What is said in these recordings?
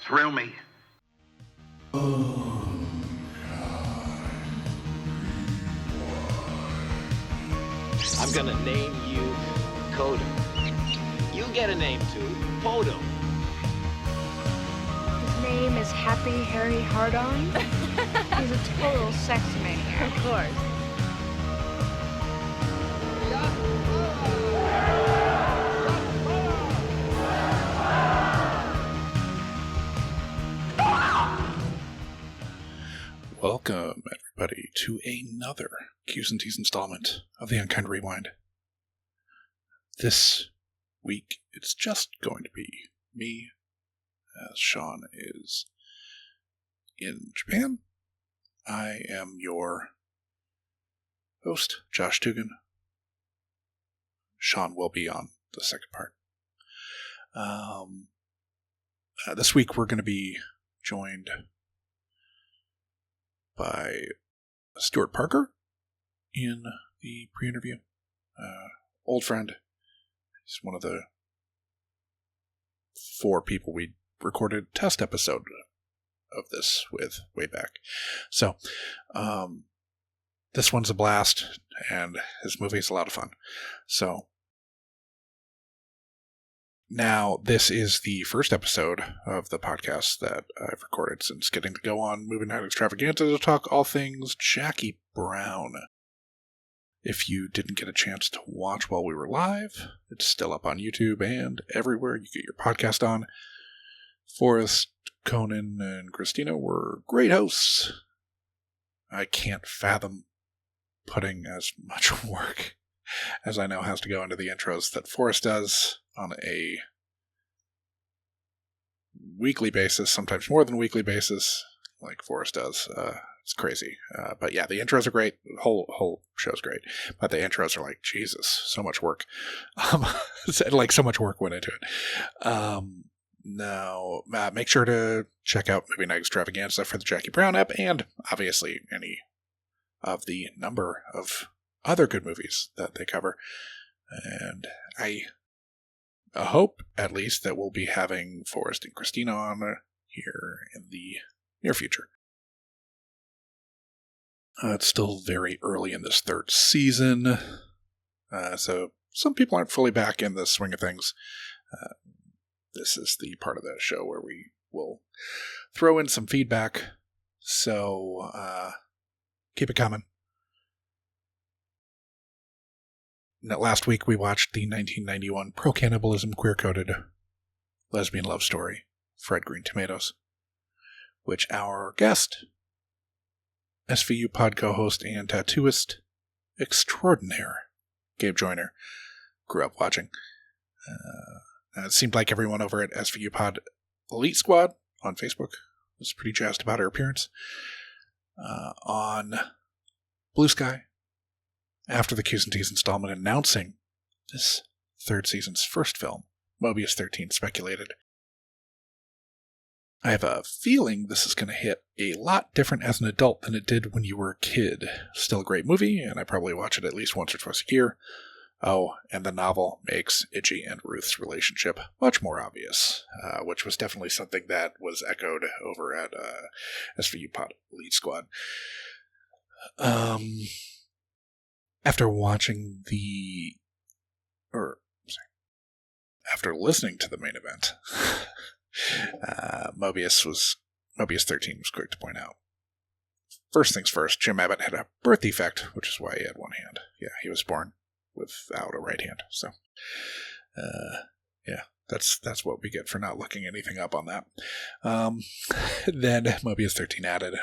Thrill me. I'm gonna name you Kodo. You get a name too, Podo. His name is Happy Harry Hardon. He's a total sex maniac. Of course. Welcome, everybody, to another Q's and T's installment of the Unkind Rewind. This week, it's just going to be me, as Sean is in Japan. I am your host, Josh Dugan. Sean will be on the second part. This week, we're going to be joined by Stewart Parker in the pre-interview. Old friend. He's one of the 4 people we recorded a test episode of this with way back. So, this one's a blast, and his movie's a lot of fun. So, now, this is the first episode of the podcast that I've recorded since getting to go on Movie Night Extravaganza to talk all things Jackie Brown. If you didn't get a chance to watch while we were live, it's still up on YouTube and everywhere you get your podcast on. Forrest, Conan, and Christina were great hosts. I can't fathom putting as much work as I know has to go into the intros that Forrest does on a weekly basis, sometimes more than weekly basis, like Forrest does. It's crazy. But yeah, the intros are great. The whole show's great. But the intros are like, Jesus, so much work. Like so much work went into it. Now, make sure to check out Movie Night Extravaganza for the Jackie Brown app, and obviously any of the number of other good movies that they cover. And I hope, at least, that we'll be having Forrest and Christina on here in the near future. It's still very early in this third season, so some people aren't fully back in the swing of things. This is the part of the show where we will throw in some feedback, so keep it coming. Last week we watched the 1991 pro-cannibalism queer-coded lesbian love story, Fried Green Tomatoes, which our guest, SVU pod co-host and tattooist extraordinaire, Gabe Joyner, grew up watching. It seemed like everyone over at SVU Pod Elite Squad on Facebook was pretty jazzed about her appearance. On Blue Sky, after the Q's and T's installment announcing this third season's first film, Mobius 13 speculated, I have a feeling this is going to hit a lot different as an adult than it did when you were a kid. Still a great movie, and I probably watch it at least once or twice a year. Oh, and the novel makes Itchy and Ruth's relationship much more obvious, which was definitely something that was echoed over at SVU Pod Elite Squad. After listening to the main event, Mobius 13 was quick to point out. First things first, Jim Abbott had a birth defect, which is why he had one hand. Yeah, he was born without a right hand. So, yeah, that's what we get for not looking anything up on that. Then Mobius 13 added,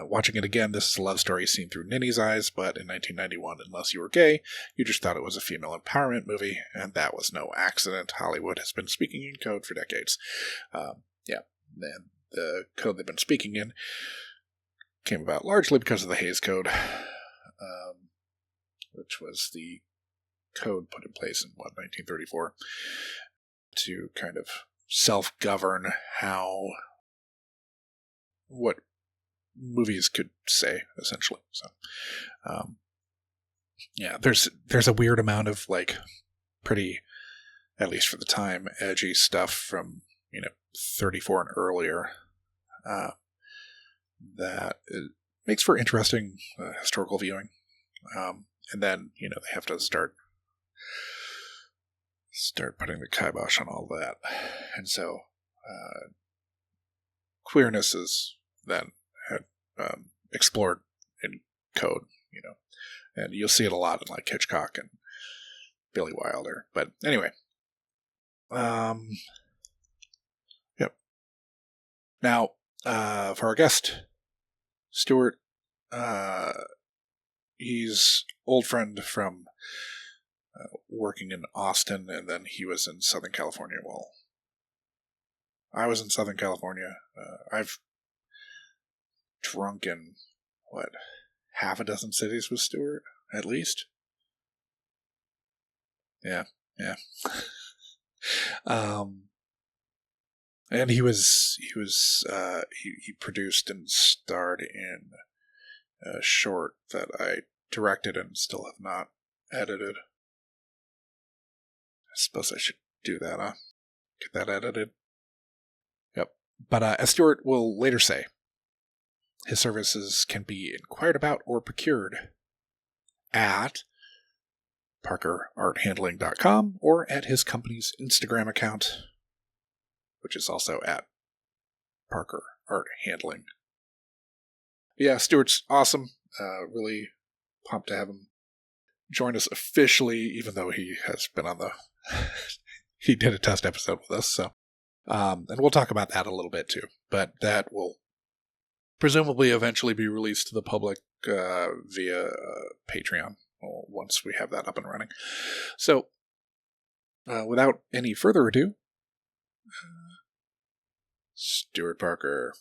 watching it again, this is a love story seen through Ninny's eyes, but in 1991, unless you were gay, you just thought it was a female empowerment movie, and that was no accident. Hollywood has been speaking in code for decades. Yeah, and the code they've been speaking in came about largely because of the Hays Code, which was the code put in place in, 1934, to kind of self-govern what movies could say, essentially. So, yeah, there's a weird amount of, like, pretty, at least for the time, edgy stuff from 34 and earlier. That it makes for interesting historical viewing. And then, they have to start putting the kibosh on all that. And so queerness is then explored in code, and you'll see it a lot in like Hitchcock and Billy Wilder. But anyway, yep. Now, for our guest, Stewart, he's old friend from working in Austin, and then he was in Southern California. Well, I was in Southern California. I've drunk in, half a dozen cities with Stewart, at least? Yeah. And he produced and starred in a short that I directed and still have not edited. I suppose I should do that, huh? Get that edited. Yep. But as Stewart will later say, his services can be inquired about or procured at parkerarthandling.com or at his company's Instagram account, which is also at Parker Art Handling. Yeah, Stewart's awesome. Really pumped to have him join us officially, even though he has been on the... he did a test episode with us, so... and we'll talk about that a little bit too. But that will presumably eventually be released to the public via Patreon once we have that up and running. So, without any further ado, Stewart Parker.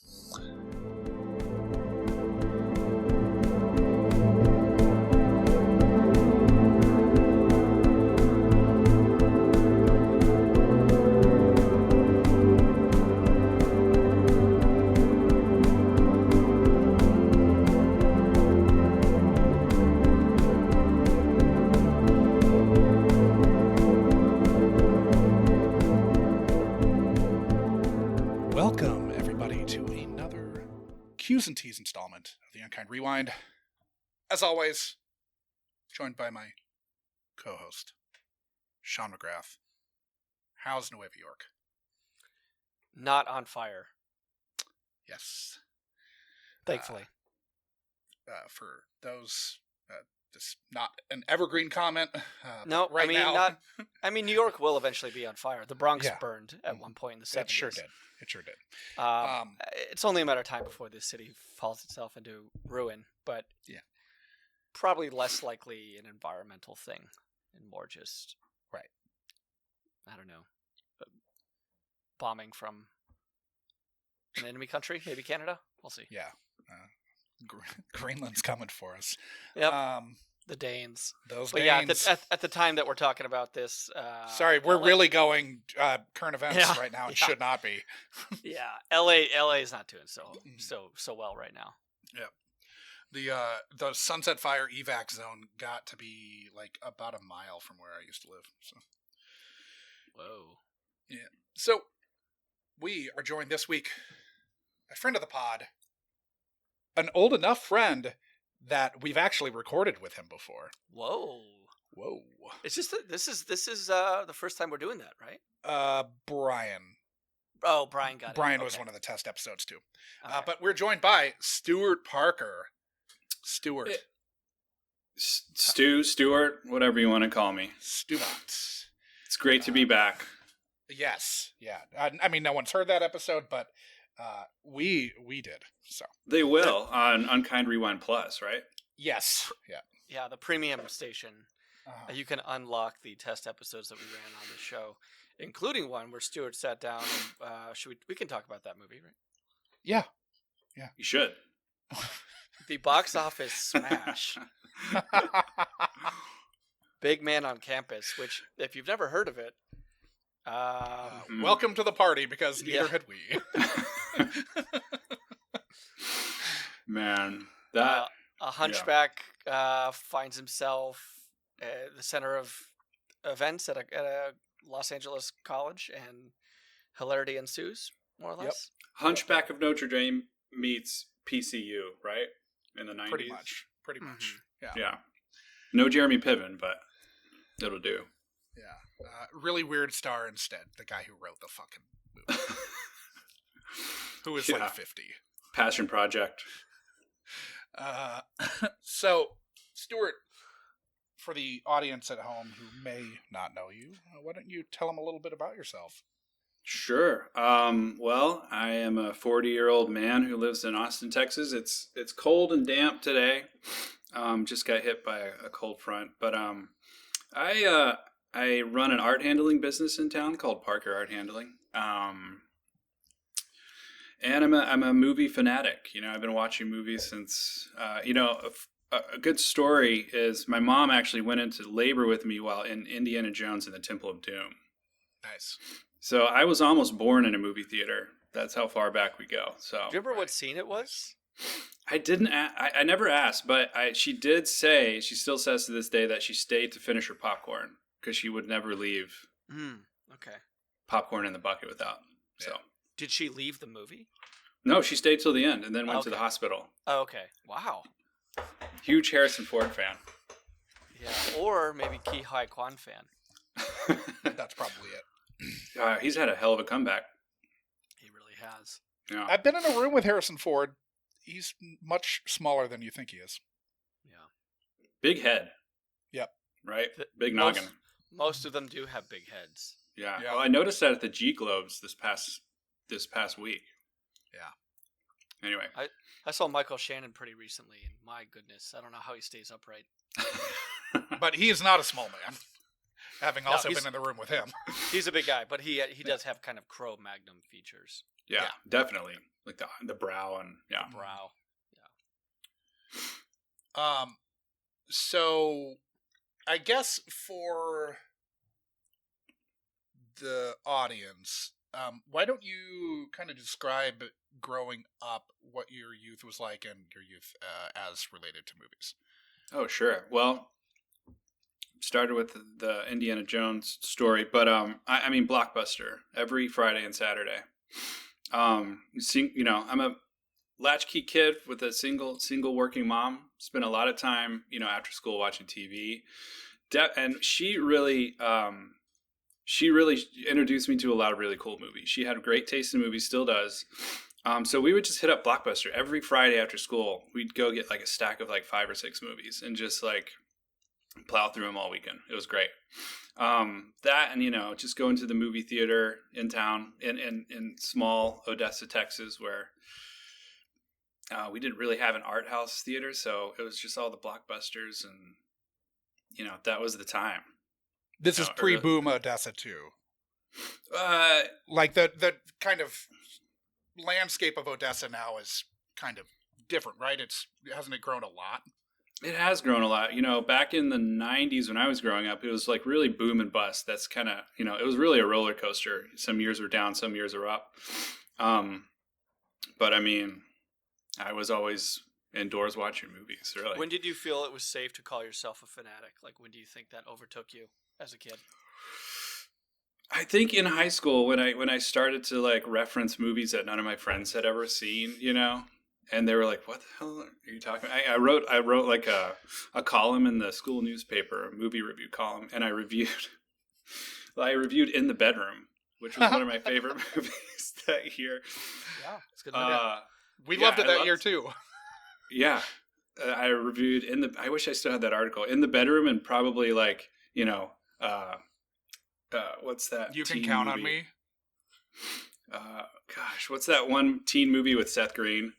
Welcome, everybody, to another Q's and T's installment of the Unkind Rewind. As always, joined by my co-host, Sean McGrath. How's Nueva York? Not on fire. Yes. Thankfully. For those, this is not an evergreen comment. No, right now. New York will eventually be on fire. The Bronx Yeah. burned at one point in the 70s. It sure did. It's only a matter of time before this city falls itself into ruin, but yeah, probably less likely an environmental thing and more just, right. I don't know, bombing from an enemy country, maybe Canada. We'll see. Yeah. Greenland's coming for us. Yep. The Danes. Those but Danes. Yeah, at the time that we're talking about this... Sorry, we're really going current events right now. It should not be. Yeah, LA is not doing so well right now. Yeah. The Sunset Fire evac zone got to be like about a mile from where I used to live. So. Whoa. Yeah. So we are joined this week, a friend of the pod, an old enough friend that we've actually recorded with him before. Whoa. It's just this is the first time we're doing that, right? Brian. Oh, Brian got it. Brian was one of the test episodes too. Okay. But we're joined by Stewart Parker. Stewart. Stewart, whatever you want to call me. Stewart. It's great to be back. Yes. Yeah. I mean, no one's heard that episode, but we did. So they will on Unkind Rewind Plus, right? Yes. Yeah. Yeah, the premium station. You can unlock the test episodes that we ran on the show, including one where Stewart sat down. And, we can talk about that movie, right? Yeah. You should. The box office smash. Big Man on Campus, which, if you've never heard of it, welcome to the party, because neither had we. Man, that a hunchback finds himself at the center of events at a Los Angeles college and hilarity ensues, more or less. Hunchback of Notre Dame meets PCU, right? In the 90s. Pretty much. Yeah. Yeah. No Jeremy Piven, but it'll do. Yeah. Really weird star instead. The guy who wrote the fucking movie. Who is like 50. Passion Project. So, Stewart, for the audience at home who may not know you, why don't you tell them a little bit about yourself? Sure. Well, I am a 40-year-old man who lives in Austin, Texas. It's cold and damp today. Just got hit by a cold front, but I run an art handling business in town called Parker Art Handling. And I'm a movie fanatic. I've been watching movies since a good story is my mom actually went into labor with me while in Indiana Jones and the Temple of Doom. Nice. So I was almost born in a movie theater. That's how far back we go. So Do you remember what scene it was? I didn't. I never asked, but she did say. She still says to this day that she stayed to finish her popcorn because she would never leave Okay. popcorn in the bucket without. So Did she leave the movie? no, she stayed till the end and then went to the Okay. hospital. Oh, okay. Wow. Huge Harrison Ford fan. Yeah. Or maybe Ki Hai Kwan fan. That's probably it. He's had a hell of a comeback. He really has. Yeah. I've been in a room with Harrison Ford. He's much smaller than you think he is. Yeah. Big head. Yep. Right? The- Big noggin. Most of them do have big heads. Yeah. Yeah. Well, I noticed that at the G Globes this past week. Yeah. Anyway. I saw Michael Shannon pretty recently, and my goodness, I don't know how he stays upright. But he is not a small man, having No, also he's- been in the room with him. He's a big guy, but he does have kind of Cro-Magnon features. Yeah, Yeah. definitely. Like the brow and yeah. Brow. So I guess for the audience, why don't you kind of describe growing up, what your youth was like and your youth as related to movies? Oh, sure. Well, started with the Indiana Jones story, but I mean Blockbuster every Friday and Saturday. I'm a latchkey kid with a single working mom. Spent a lot of time, after school watching TV. And she really introduced me to a lot of really cool movies. She had great taste in movies, still does. So we would just hit up Blockbuster every Friday after school. We'd go get like a stack of like 5 or 6 movies and just like plow through them all weekend. It was great. That and just going to the movie theater in town in small Odessa, Texas, where we didn't really have an art house theater, so it was just all the Blockbusters, and that was the time. This is pre-boom Odessa too. Like the kind of landscape of Odessa now is kind of different, right? Hasn't it grown a lot? It has grown a lot. Back in the 90s when I was growing up, it was like really boom and bust. That's kind of, it was really a roller coaster. Some years were down, some years were up. But I mean, I was always indoors watching movies, really. When did you feel it was safe to call yourself a fanatic? Like, when do you think that overtook you as a kid? I think in high school when I started to like reference movies that none of my friends had ever seen, and they were like, "What the hell are you talking about?" I wrote like a column in the school newspaper, a movie review column, and I reviewed In the Bedroom, which was one of my favorite movies that year. Yeah, it's good. To We loved it that year too. Yeah, I reviewed I wish I still had that article, In the Bedroom, and probably like what's that? You Can teen Count movie? on Me. Gosh, what's that one teen movie with Seth Green?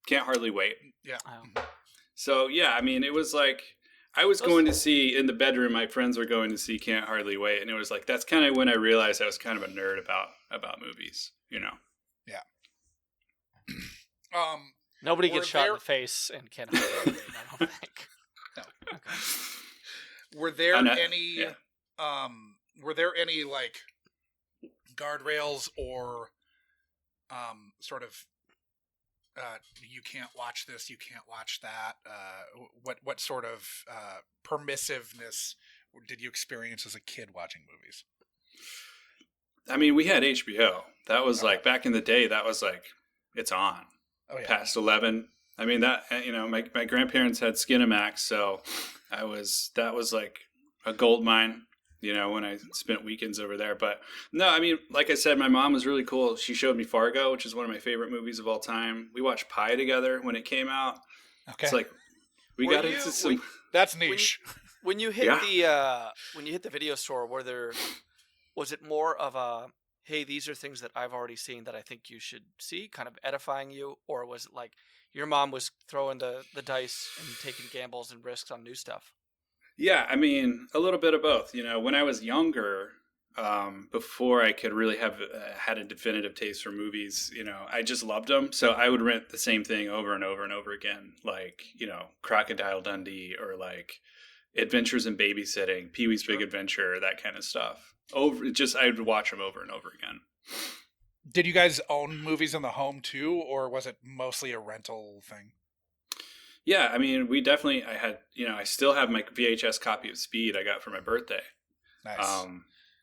Can't Hardly Wait. Yeah. So yeah, I mean, it was like I was going to see In the Bedroom. My friends were going to see Can't Hardly Wait, and it was like that's kind of when I realized I was kind of a nerd about movies. Yeah. Nobody Were gets shot in there- the face and can't hardly relate, I don't think. No. Okay. Were there I'm not- any yeah. were there any like guardrails or sort of you can't watch this, you can't watch that? What sort of permissiveness did you experience as a kid watching movies? I mean, we had HBO. That was like back in the day. That was like it's on past 11. I mean that my grandparents had Skinamax, so that was like a gold mine. When I spent weekends over there. But no, I mean, like I said, my mom was really cool. She showed me Fargo, which is one of my favorite movies of all time. We watched Pi together when it came out. Okay. It's like we got into some. That's niche. When you hit the video store, was it more of a, hey, these are things that I've already seen that I think you should see, kind of edifying you, or was it like your mom was throwing the dice and taking gambles and risks on new stuff? Yeah, I mean, a little bit of both. When I was younger, before I could really have had a definitive taste for movies, I just loved them. So I would rent the same thing over and over and over again, like, Crocodile Dundee or like Adventures in Babysitting, Pee-wee's Big Adventure, that kind of stuff. I would watch them over and over again. Did you guys own movies in the home too, or was it mostly a rental thing? Yeah, I mean, I still have my VHS copy of Speed I got for my birthday. Nice.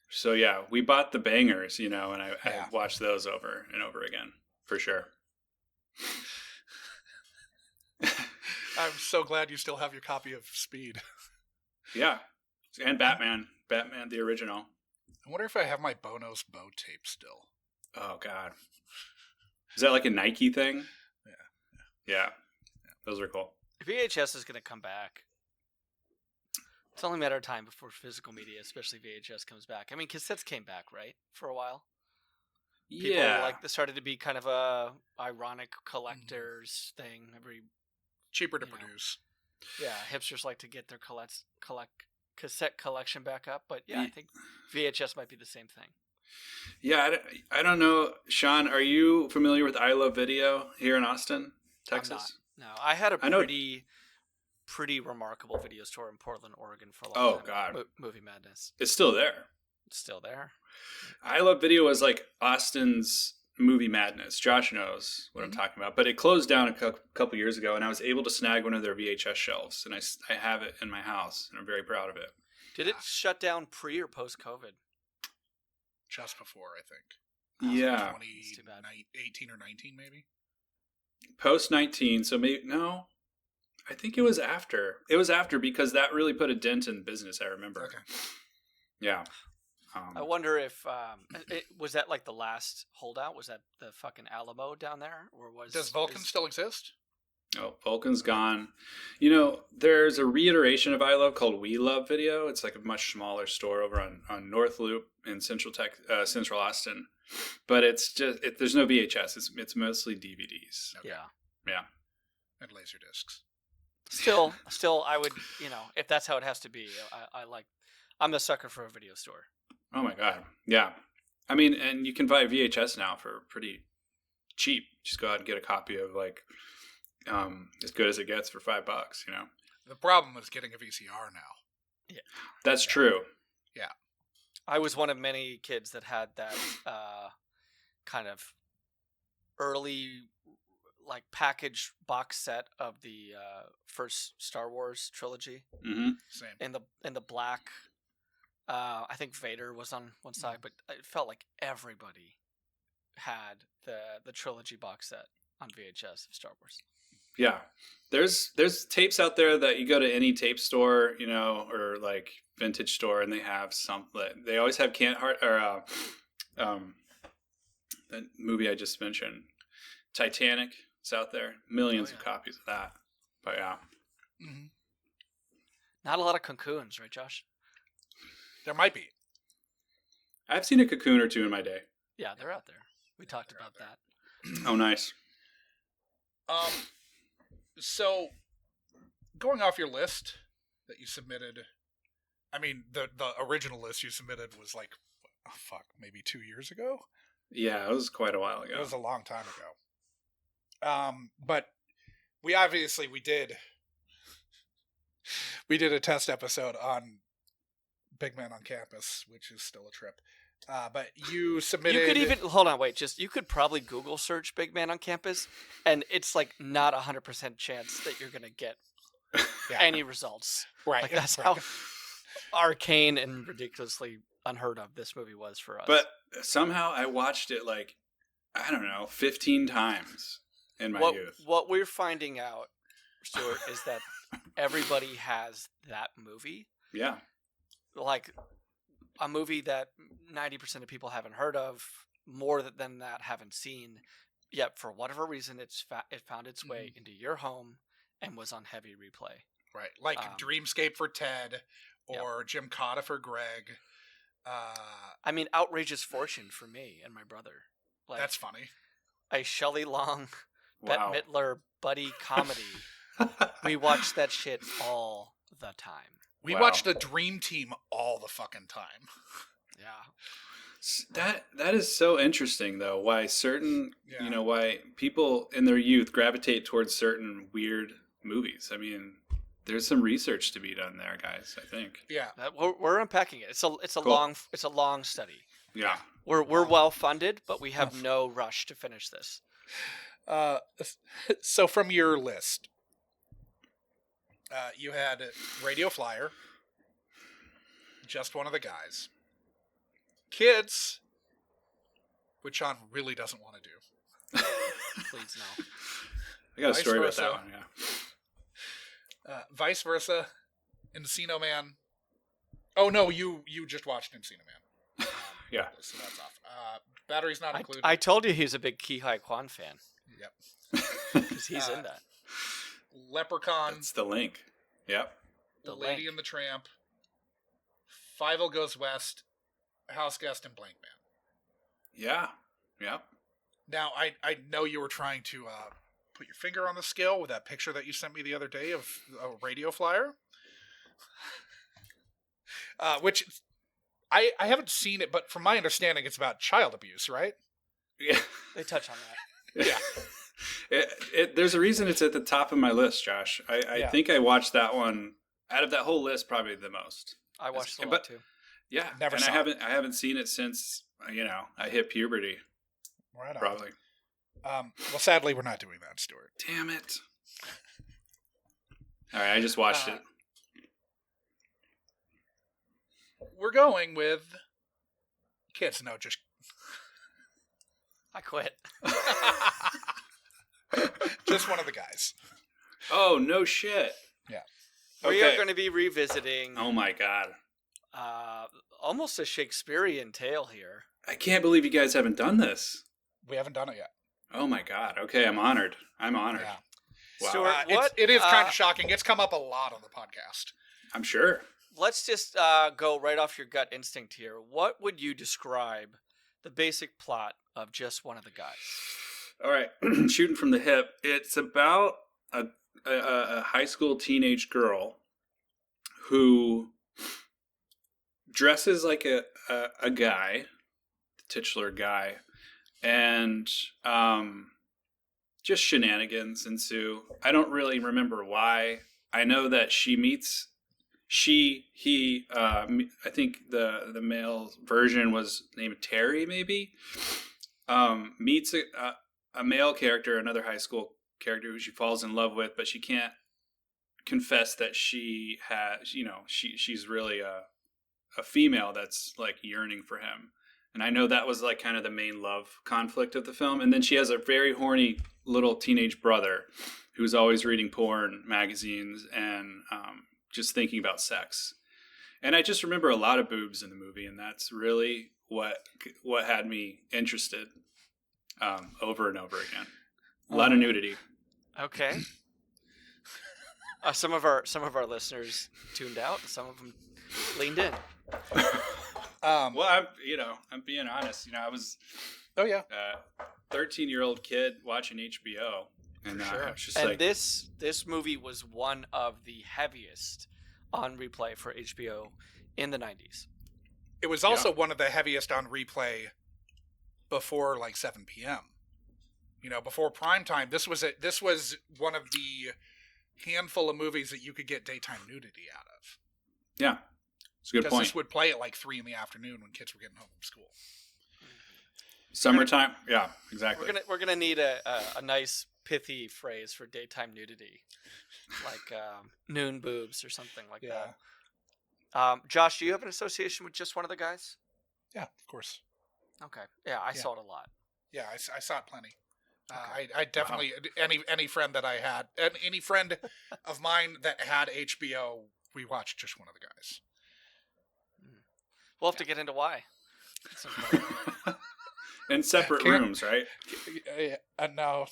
So yeah, we bought the bangers, and I watched those over and over again, for sure. I'm so glad you still have your copy of Speed. Yeah, and Batman the original. I wonder if I have my Bono's Bow tape still. Oh God, is that like a Nike thing? Yeah. Those are cool. VHS is going to come back. It's only a matter of time before physical media, especially VHS, comes back. I mean, cassettes came back, right, for a while. People this started to be kind of a ironic collectors thing. Cheaper to produce. Yeah, hipsters like to get their cassette collection back up, but I think VHS might be the same thing. Yeah, I don't know, Sean. Are you familiar with I Love Video here in Austin, Texas? I'm not. No, I had a pretty remarkable video store in Portland, Oregon for a long time. Oh, God. Movie Madness. It's still there. It's still there. I Love Video was like Austin's Movie Madness. Josh knows what I'm talking about. But it closed down a couple years ago, and I was able to snag one of their VHS shelves, and I have it in my house, and I'm very proud of it. Did it shut down pre or post-COVID? Just before, I think. Yeah. 2018 or 19, maybe? Post 19, so maybe no. I think it was after. It was after because that really put a dent in business. I remember. Okay. Yeah. I wonder if was that like the last holdout? Was that the fucking Alamo down there, or does Vulcan still exist? Oh, Vulcan's gone. There's a reiteration of I Love called We Love Video. It's like a much smaller store over on North Loop in Central Austin. But it's just there's no VHS. It's mostly DVDs. Okay. Yeah. And laser discs. Still, I would, if that's how it has to be, I'm the sucker for a video store. Oh my God. Yeah. I mean, and you can buy VHS now for pretty cheap. Just go out and get a copy of like As Good as It Gets for $5, The problem is getting a VCR now. Yeah. That's true. Yeah. I was one of many kids that had that kind of early like package box set of the first Star Wars trilogy. Mm-hmm. Same. In the black, I think Vader was on one side, but it felt like everybody had the trilogy box set on VHS of Star Wars. Yeah. There's tapes out there that you go to any tape store, or like vintage store, and they have some. They always have that movie I just mentioned, Titanic. It's out there, millions of copies of that. But yeah, not a lot of Cocoons, right, Josh? There might be. I've seen a Cocoon or two in my day. Yeah, they're out there. We talked about that. Oh, nice. So, going off your list that you submitted, I mean, the original list you submitted was like, maybe 2 years ago? Yeah, it was quite a while ago. It was a long time ago. But we did a test episode on Big Man on Campus, which is still a trip. But you submitted. You could even hold on, wait. You could probably Google search Big Man on Campus, and it's like not 100% chance that you're gonna get any results. Right. Like that's how arcane and ridiculously unheard of this movie was for us. But somehow I watched it like, I don't know, 15 times in my youth. What we're finding out, Stewart, is that everybody has that movie. Yeah. Like a movie that 90% of people haven't heard of, more than that haven't seen. Yet for whatever reason, it found its way into your home and was on heavy replay. Right. Like Dreamscape for Ted or Jim Cotta for Greg. I mean, Outrageous Fortune for me and my brother. Like, that's funny. A Shelley Long, Wow. Bette Midler buddy comedy. We watched that shit all the time. We watched the Dream Team all the fucking time. Yeah. That is so interesting, though. Why certain, why people in their youth gravitate towards certain weird movies. I mean, there's some research to be done there, guys. I think. Yeah, we're unpacking it. It's a long study. Yeah, we're well funded, but we have no rush to finish this. So from your list, you had Radio Flyer, Just One of the Guys, Kids, which Sean really doesn't want to do. Please no. I got a Vice story versa. about that one. Yeah. Vice Versa, Encino Man. Oh no, you just watched Encino Man. Yeah. So that's off. Battery's not included. I told you he's a big Ki Hai Kwan fan Yep. because he's in that. Leprechaun. That's the link. Yep. The Lady Link. and the Tramp. Fievel Goes West. House Guest and Blank Man. Yeah. Yep. Now, I know you were trying to put your finger on the scale with that picture that you sent me the other day of a Radio Flyer. Which I haven't seen it, but from my understanding, it's about child abuse, right? Yeah. They touch on that. Yeah. There's a reason it's at the top of my list, Josh. I think I watched that one out of that whole list probably the most. I watched it a lot too. Yeah, Never and saw I haven't seen it since I hit puberty. Right on. Probably. Well, sadly, we're not doing that, Stuart. Damn it! All right, I just watched it. We're going with Kids. No, just I quit. Just One of the Guys. Oh no shit! Yeah. We are Okay. going to be revisiting Oh my god! almost a Shakespearean tale here. I can't believe you guys haven't done this. We haven't done it yet. Oh my god! Okay, I'm honored. I'm honored. Yeah. Wow. Stuart, what? It is kind of shocking. It's come up a lot on the podcast. I'm sure. Let's just go right off your gut instinct here. What would you describe the basic plot of Just One of the Guys? All right, shooting from the hip. It's about a high school teenage girl who dresses like a guy, the titular guy, and just shenanigans ensue. I don't really remember why. I know that she meets he I think the male version was named Terry, maybe, meets a male character, another high school character who she falls in love with, but she can't confess that she has, she's really a female that's like yearning for him. And I know that was like kind of the main love conflict of the film. And then she has a very horny little teenage brother who's always reading porn magazines and just thinking about sex. And I just remember a lot of boobs in the movie, and that's really what had me interested over and over again. A lot of nudity. Okay. Some of our listeners tuned out. Some of them leaned in. Well, I'm being honest. I was Oh yeah. 13-year-old kid watching HBO, and I was just And like, this movie was one of the heaviest on replay for HBO in the 90s. It was also one of the heaviest on replay before like 7 p.m. Before prime time. This was one of the handful of movies that you could get daytime nudity out of. yeah, it's a good Because point. this would play at like 3 in the afternoon when kids were getting home from school. Summertime. Yeah, exactly. We're gonna need a nice pithy phrase for daytime nudity, like noon boobs or something like that. Josh, do you have an association with just one of the guys? Yeah, of course. Okay. Yeah, I Yeah. saw it a lot. Yeah, I saw it plenty. Okay. I definitely any friend that I had, any friend of mine that had HBO, we watched just one of the guys. We'll have to get into why. At some point. In separate Can't- rooms, right? No.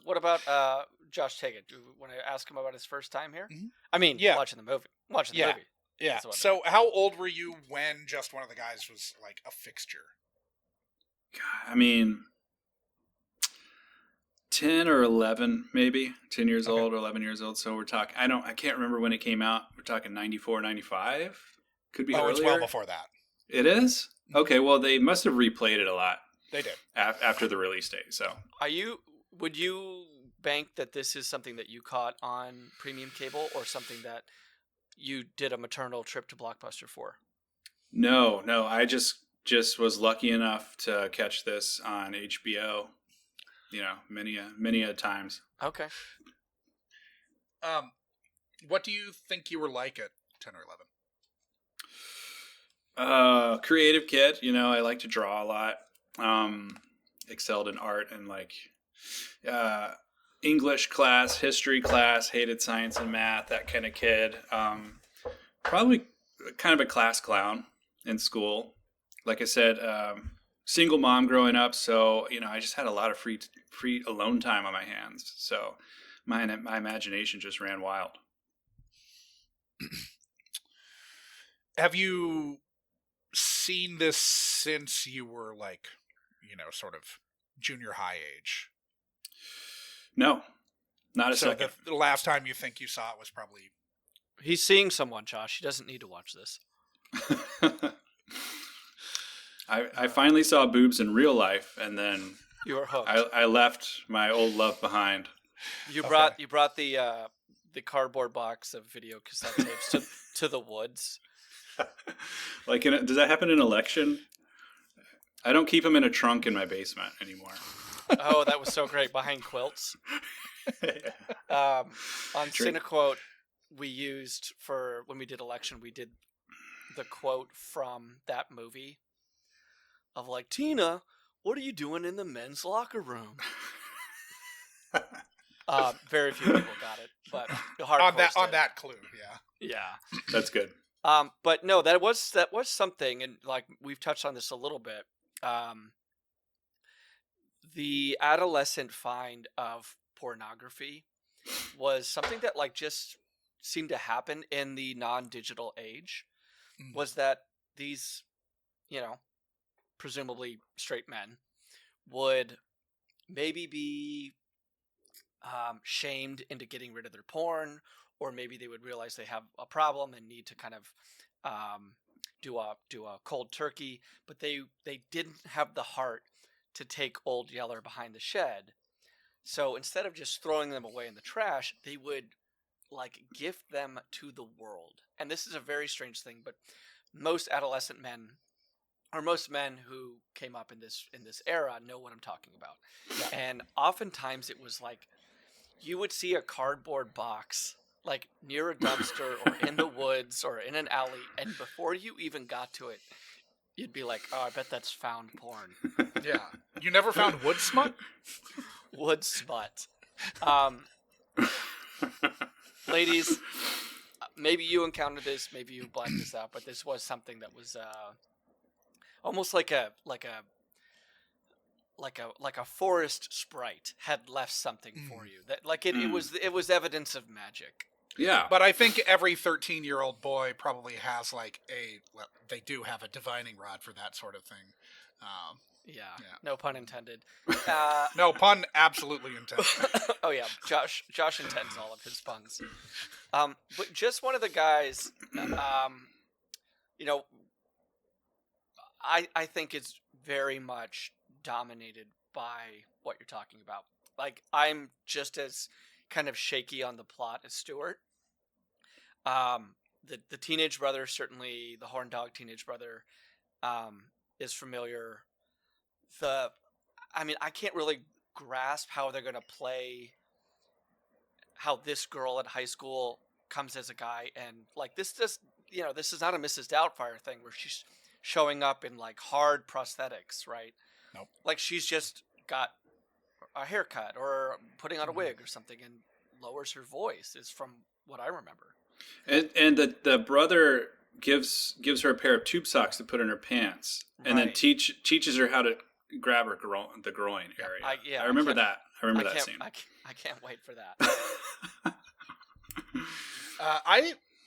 What about Josh Taggart? Do you want to ask him about his first time here? Mhm. I mean, Yeah. watching the movie. Watching the Yeah. movie. Yeah. That's what I So, how old were you when just one of the guys was like a fixture? God, I mean, 10 or 11, maybe 10 years Okay. old or 11 years old. So we're talking, I can't remember when it came out. We're talking 94, 95. Could be Oh, earlier. it's well before that. It is? Okay. Well, they must have replayed it a lot They did. after the release date. So Would you bank that this is something that you caught on premium cable or something that you did a maternal trip to Blockbuster for? no, I just was lucky enough to catch this on HBO, many a times. Okay. What do you think you were like at 10 or 11? Creative kid, I like to draw a lot. Excelled in art and English class, history class, hated science and math, that kind of kid. Probably kind of a class clown in school. Like I said, single mom growing up, so I just had a lot of free alone time on my hands. So my imagination just ran wild. Have you seen this since you were sort of junior high age? No, not a So second. the last time you think you saw it was probably... He's seeing someone, Josh. He doesn't need to watch this. I finally saw boobs in real life, and then You were hooked. I left my old love behind. You Okay. brought the cardboard box of video cassette tapes to the woods. Does that happen in election? I don't keep them in a trunk in my basement anymore. Oh, that was so great behind quilts. On True. Cinequote, we used for when we did election, we did the quote from that movie of Tina, what are you doing in the men's locker room? Very few people got it, but on that clue, yeah. yeah. That's good. But no, that was something, and we've touched on this a little bit. The adolescent find of pornography was something that just seemed to happen in the non-digital age. Mm. Was that these, presumably straight men would maybe be shamed into getting rid of their porn, or maybe they would realize they have a problem and need to kind of do a cold turkey, but they didn't have the heart to take Old Yeller behind the shed. So instead of just throwing them away in the trash, they would gift them to the world. And this is a very strange thing, but most adolescent men, or most men who came up in this era, know what I'm talking about. Yeah. And oftentimes it was you would see a cardboard box near a dumpster or in the woods or in an alley, and before you even got to it, you'd be like, oh, I bet that's found porn. Yeah. You never found wood smut? Wood smut. Ladies, maybe you encountered this, maybe you blacked this out, but this was something that was almost like a forest sprite had left something for you. That it was evidence of magic. Yeah. But I think every 13-year-old boy probably has they do have a divining rod for that sort of thing. Yeah. Yeah. No pun intended. No pun absolutely intended. Oh yeah, Josh intends all of his puns. But just one of the guys, I think it's very much dominated by what you're talking about. I'm just as kind of shaky on the plot as Stewart. The teenage brother, certainly the horn dog teenage brother, is familiar. I can't really grasp how they're going to play how this girl at high school comes as a guy, and like this just this is not a Mrs. Doubtfire thing where she's showing up in like hard prosthetics, right? Nope. Like she's just got a haircut or putting on a wig or something and lowers her voice, is from what I remember. And the brother gives her a pair of tube socks to put in her pants, and then Right. teaches her how to grab her the groin area. I remember that. I remember that scene. I can't wait for that.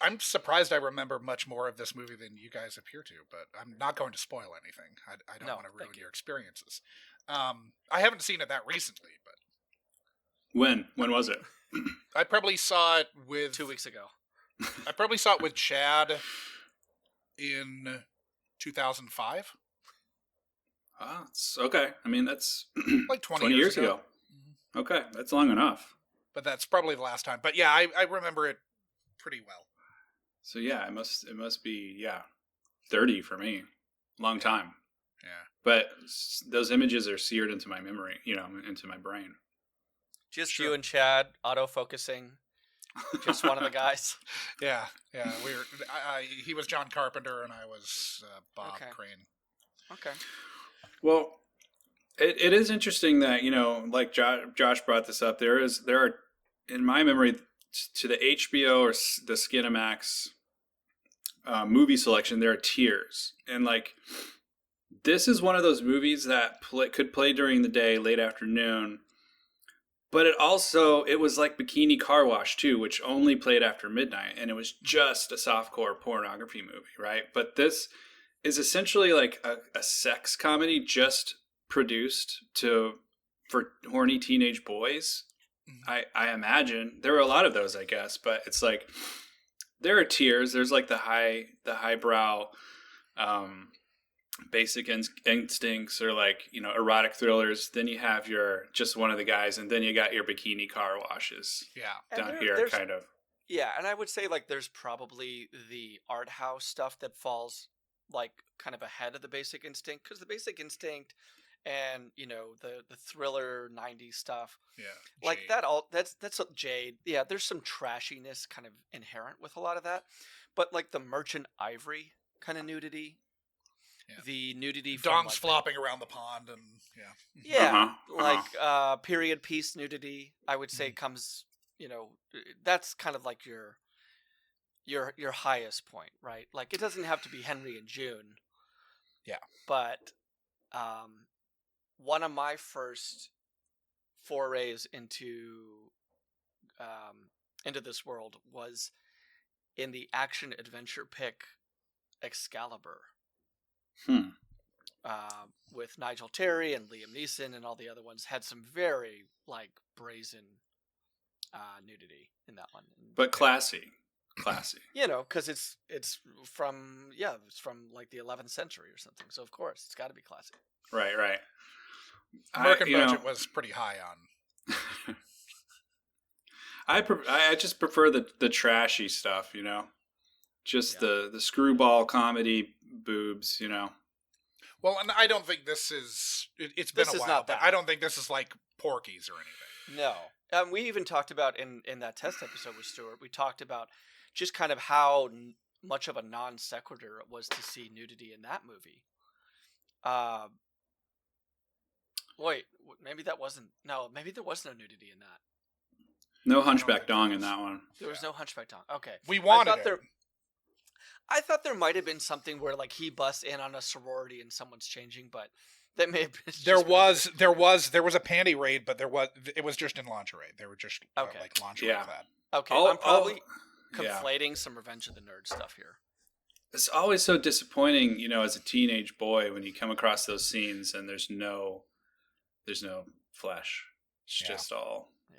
I'm surprised I remember much more of this movie than you guys appear to, but I'm not going to spoil anything. I don't No, want to ruin thank you. your experiences. I haven't seen it that recently, but When was it? I probably saw it with 2 weeks ago. I probably saw it with Chad in 2005, Oh, it's okay. I mean, that's like 20 years ago. Mhm. Okay, that's long enough. But that's probably the last time. But yeah, I remember it pretty well. So yeah, it must be 30 for me. Long time. Yeah. But those images are seared into my memory, into my brain. Just Sure. you and Chad auto-focusing. Just one of the guys. Yeah. We were. He was John Carpenter, and I was Bob Okay. Crane. Okay. Well, it is interesting that, like Josh brought this up, there are, in my memory, to the HBO or the Skinamax movie selection, there are tiers. And like, this is one of those movies that could play during the day, late afternoon. But it was like Bikini Car Wash too, which only played after midnight. And it was just a softcore pornography movie, right? But this is essentially like a sex comedy just produced for horny teenage boys. I imagine there were a lot of those, I guess, but it's like there are tiers. There's like the highbrow Basic Instincts, or like erotic thrillers. Then you have your just one of the guys, and then you got your Bikini Car Washes Yeah. And down here, there's- kind of. Yeah, and I would say like there's probably the art house stuff that falls like kind of ahead of the Basic Instinct, because the Basic Instinct and the thriller 90s stuff Yeah. like Jade. that, that's Jade. Yeah, there's some trashiness kind of inherent with a lot of that, but like the Merchant Ivory kind of nudity, Yeah. the nudity from Dongs like, flopping around the pond, and yeah. yeah, Uh-huh. like period piece nudity, I would say comes, that's kind of like your highest point, right? Like it doesn't have to be Henry and June. Yeah. But one of my first forays into this world was in the action adventure pick Excalibur. With Nigel Terry and Liam Neeson and all the other ones, had some very like brazen nudity in that one. But classy. Because it's from like the 11th century or something. So of course it's got to be classy. Right. American budget was pretty high on. I just prefer the trashy stuff, just the screwball comedy boobs, Well, and I don't think this is. It's been This a is while, not but that. I don't think this is like Porky's or anything. No, we even talked about in that test episode with Stewart. We talked about just kind of how much of a non sequitur it was to see nudity in that movie. Wait, maybe that wasn't. No, maybe there was no nudity in that. No hunchback dong in that one. There was no hunchback dong. Okay, We wanted thought it. I thought there might have been something where like he busts in on a sorority and someone's changing, but that may have been. There was a panty raid, but it was just in lingerie. They were just Okay. like lingerie Yeah. clad. Okay, All- I'm probably all- yeah. conflating some Revenge of the Nerds stuff here. It's always so disappointing, as a teenage boy when you come across those scenes and there's no flesh. It's Yeah. just all. Yeah.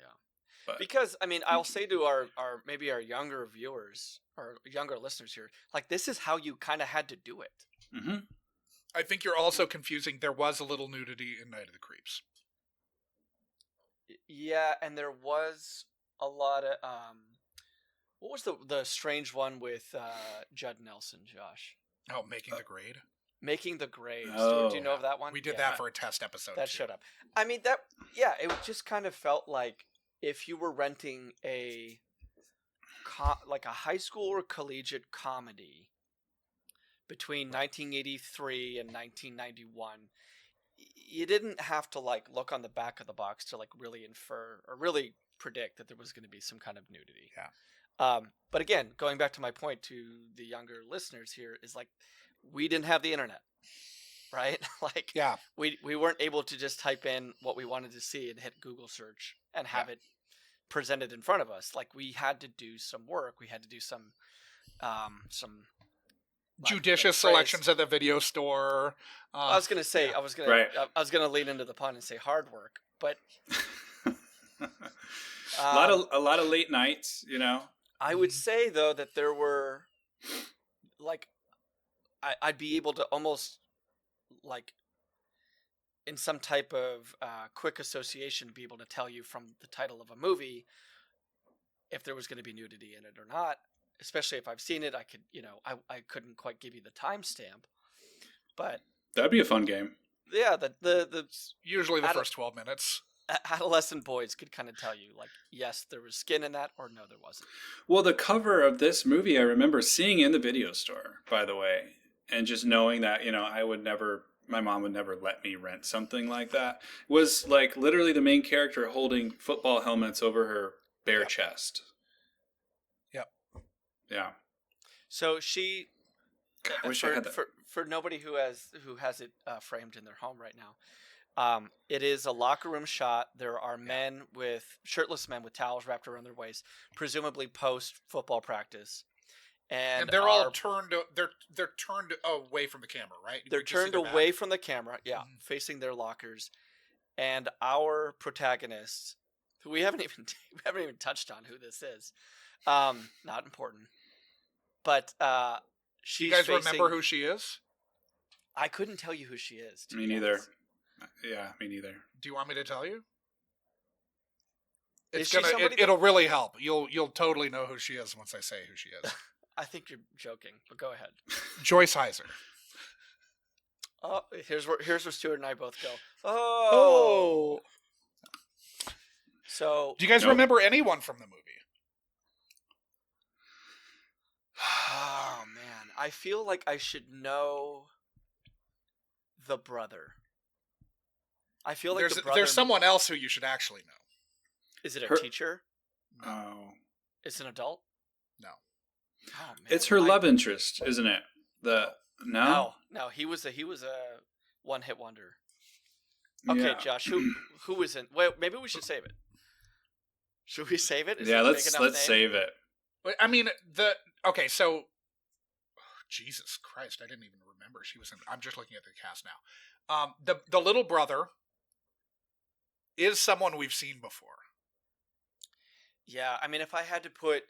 But Because I mean, I'll say to our maybe our younger viewers or younger listeners here, like this is how you kind of had to do it. Mhm. I think you're also confusing. There was a little nudity in Night of the Creeps. Yeah, and there was a lot of what was the strange one with Judd Nelson, Josh? Oh, making the grade. Making the Grade. Oh. Stuart, do you know of that one? We did Yeah. that for a test episode. That too. showed up. I mean it just kind of felt like if you were renting a like a high school or collegiate comedy between 1983 and 1991, you didn't have to like look on the back of the box to like really infer or really predict that there was going to be some kind of nudity. Yeah. But again, going back to my point to the younger listeners here is like, we didn't have the internet, right? Like, Yeah. we weren't able to just type in what we wanted to see and hit Google search and have it presented in front of us. Like, we had to do some work. We had to do some judicious selections at the video store. I was gonna say, yeah. I was gonna lean into the pun and say hard work, but a lot of late nights, you know. I would say though that there were like, I'd be able to almost like in some type of quick association be able to tell you from the title of a movie if there was going to be nudity in it or not. Especially if I've seen it, I could, I couldn't quite give you the timestamp, but That'd be a fun game. yeah, the Usually the first 12 minutes. adolescent boys could kind of tell you, like, yes, there was skin in that, or no, there wasn't. Well, the cover of this movie I remember seeing in the video store, by the way, and just knowing that, my mom would never let me rent something like that, was like literally the main character holding football helmets over her bare chest. Yep. Yeah. So she, I wish I had that. For nobody who has it framed in their home right now, it is a locker room shot. There are shirtless men with towels wrapped around their waist, presumably post football practice, and they're all turned. They're turned away from the camera, right? They're turned away from the camera, facing their lockers, and our protagonists, who we haven't even touched on who this is, not important, but she's. You guys remember who she is? I couldn't tell you who she is. Me neither. Yeah, me neither. Do you want me to tell you? It'll really help. You'll totally know who she is once I say who she is. I think you're joking, but go ahead. Joyce Heiser. Oh, here's where Stewart and I both go. Oh. So, do you guys remember anyone from the movie? Oh man, I feel like I should know the brother. I feel like there's someone else who you should actually know. Is it a teacher? Oh. It's an adult? No. Oh, man. It's her love interest, isn't it? No, he was a one-hit wonder. Okay, Josh, who was in? Well, maybe we should save it. Should we save it? Let's save it. I mean, so Jesus Christ, I didn't even remember she was in. I'm just looking at the cast now. The little brother is someone we've seen before. Yeah, I mean, if I had to put,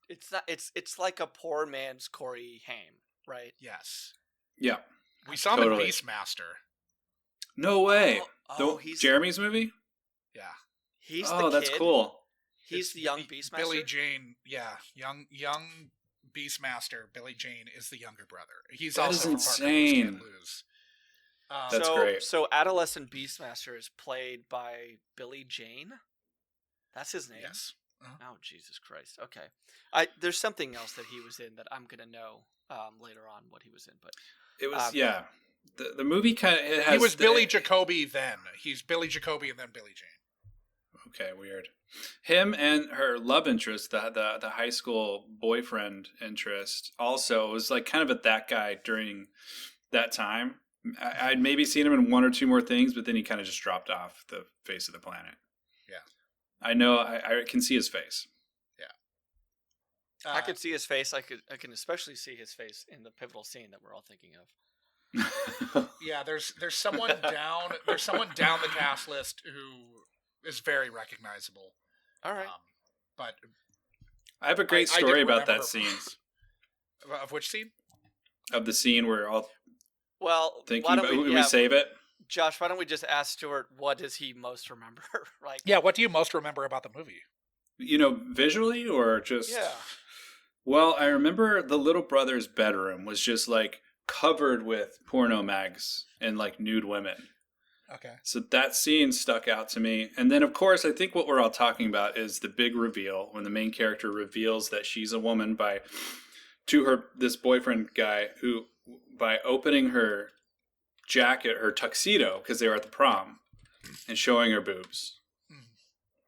it's like a poor man's Corey Haim, right? Yes. Yeah. We saw him in Beastmaster. No way. He's Jeremy's movie? Yeah. He's the kid. That's cool. He's the young Beastmaster. Billy Jane, yeah, young Beastmaster. Billy Jane is the younger brother. He's that also is insane. Can't Lose. That's great. So adolescent Beastmaster is played by Billy Jane. That's his name. Yes. Oh Jesus Christ. Okay. There's something else that he was in that I'm gonna know later on what he was in, but it was The movie kind of has. He was Billy Jacoby then. He's Billy Jacoby and then Billy Jane. Okay, weird. Him and her love interest, the high school boyfriend interest, also was like kind of that guy during that time. I'd maybe seen him in one or two more things, but then he kind of just dropped off the face of the planet. Yeah, I know. I can see his face. Yeah, I could see his face. I can especially see his face in the pivotal scene that we're all thinking of. Yeah, there's someone down the cast list who is very recognizable. All right, but I have a great story about that scene. Of which scene? Of the scene where all. Well, thinking about, we save it. Josh, why don't we just ask Stewart what does he most remember? Yeah, what do you most remember about the movie? Visually or just. Yeah. Well, I remember the little brother's bedroom was just like covered with porno mags and like nude women. Okay. So that scene stuck out to me. And then, of course, I think what we're all talking about is the big reveal when the main character reveals that she's a woman to this boyfriend guy who, by opening her jacket, her tuxedo, because they were at the prom, and showing her boobs.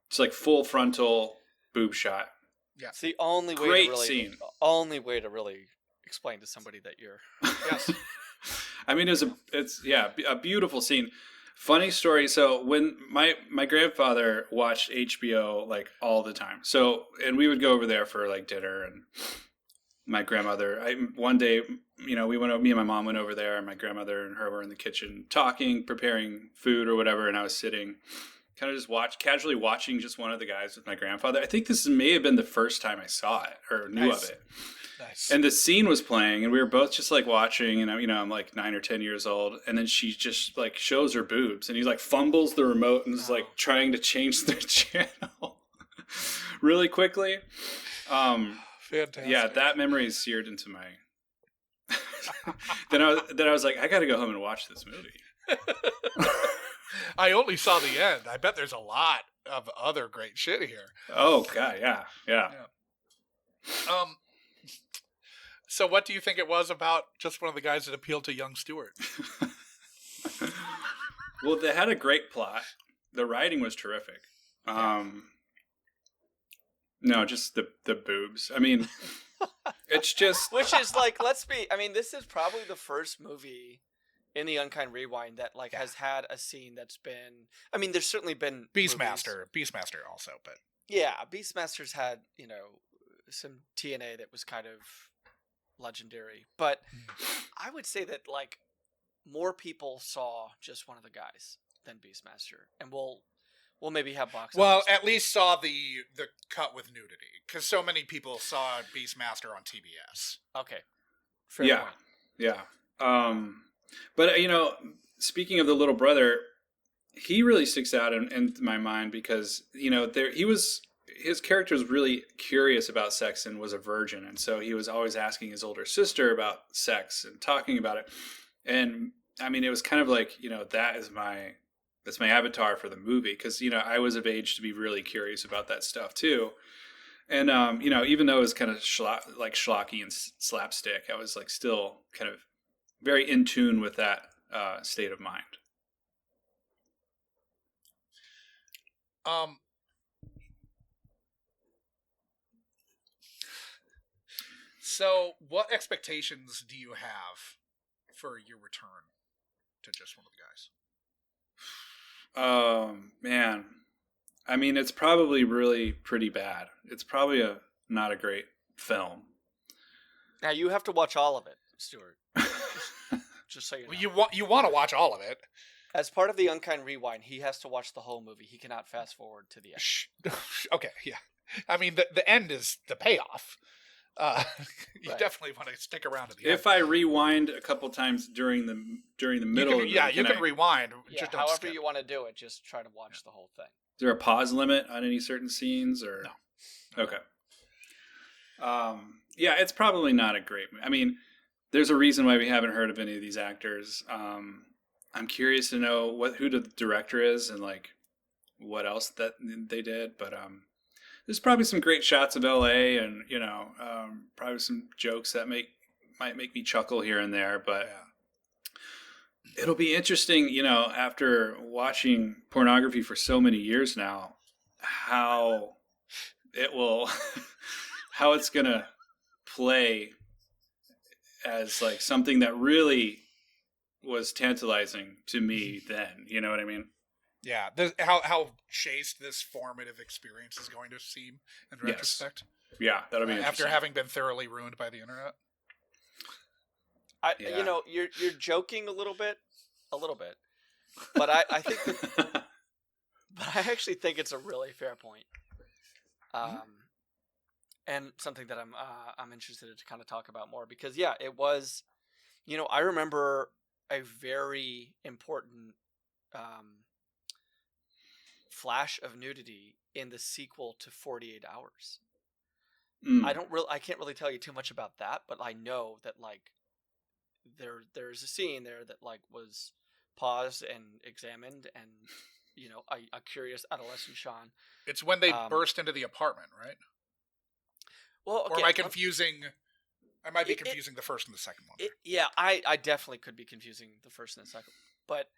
It's like full frontal boob shot. Yeah. It's the only way Great to really, scene. only way to really explain to somebody that you're. Yes. I mean, it's a beautiful scene. Funny story. So when my grandfather watched HBO like all the time. So, and we would go over there for like dinner, and my grandmother, one day, me and my mom went over there, and my grandmother and her were in the kitchen talking, preparing food or whatever. And I was sitting kind of just casually watching just one of the guys with my grandfather. I think this may have been the first time I saw it or knew of it. Nice. And the scene was playing, and we were both just like watching, and I'm like 9 or 10 years old, and then she just like shows her boobs, and he like fumbles the remote and is like trying to change the channel really quickly. Fantastic. Yeah, that memory is seared into my. Then I was like, I got to go home and watch this movie. I only saw the end. I bet there's a lot of other great shit here. Oh god, yeah. So what do you think it was about just one of the guys that appealed to young Stewart? Well, they had a great plot. The writing was terrific. No, just the boobs. I mean, it's just Which is like, this is probably the first movie in the Unkind Rewind that like has had a scene that's been. I mean, there's certainly been Beastmaster also, but yeah, Beastmaster's had some TNA that was kind of legendary, but I would say that like more people saw just one of the guys than Beastmaster, and we'll maybe have box. well, at least saw the cut with nudity, because so many people saw Beastmaster on TBS. Okay, fair yeah, point. yeah. But speaking of the little brother, he really sticks out in my mind because his character was really curious about sex and was a virgin, and so he was always asking his older sister about sex and talking about it. And I mean, it was kind of like that's my avatar for the movie, because I was of age to be really curious about that stuff too. And even though it was kind of schlocky and slapstick, I was like still kind of very in tune with that state of mind. So what expectations do you have for your return to just one of the guys? Oh man, I mean, it's probably really pretty bad. It's probably not a great film. Now you have to watch all of it, Stuart. Just so you know. Well, you want to watch all of it. As part of the Unkind Rewind, he has to watch the whole movie. He cannot fast forward to the end. Okay, yeah. I mean, the end is the payoff. You Right. definitely want to stick around to the end. If I rewind a couple times during the middle, you can rewind. Yeah, Just don't however skip. you want to do it, just try to watch the whole thing. Is there a pause limit on any certain scenes or No? Okay. Yeah, it's probably not a great movie. I mean, there's a reason why we haven't heard of any of these actors. I'm curious to know who the director is and like what else that they did. But there's probably some great shots of LA, and probably some jokes that might make me chuckle here and there. But it'll be interesting, after watching pornography for so many years now, how it's gonna play as like something that really was tantalizing to me then. You know what I mean? Yeah, how chaste this formative experience is going to seem in Yes. retrospect. Yeah, that'll be After interesting. having been thoroughly ruined by the internet. Yeah. You're joking a little bit, but I think, but I actually think it's a really fair point, and something that I'm interested to kind of talk about more, because it was, I remember a very important flash of nudity in the sequel to 48 Hours. I can't really tell you too much about that, but I know that like there's a scene there that like was paused and examined, and a curious adolescent Sean. It's when they burst into the apartment, right? Well, okay, or am I confusing? I might be confusing the first and the second one. Yeah, I definitely could be confusing the first and the second, but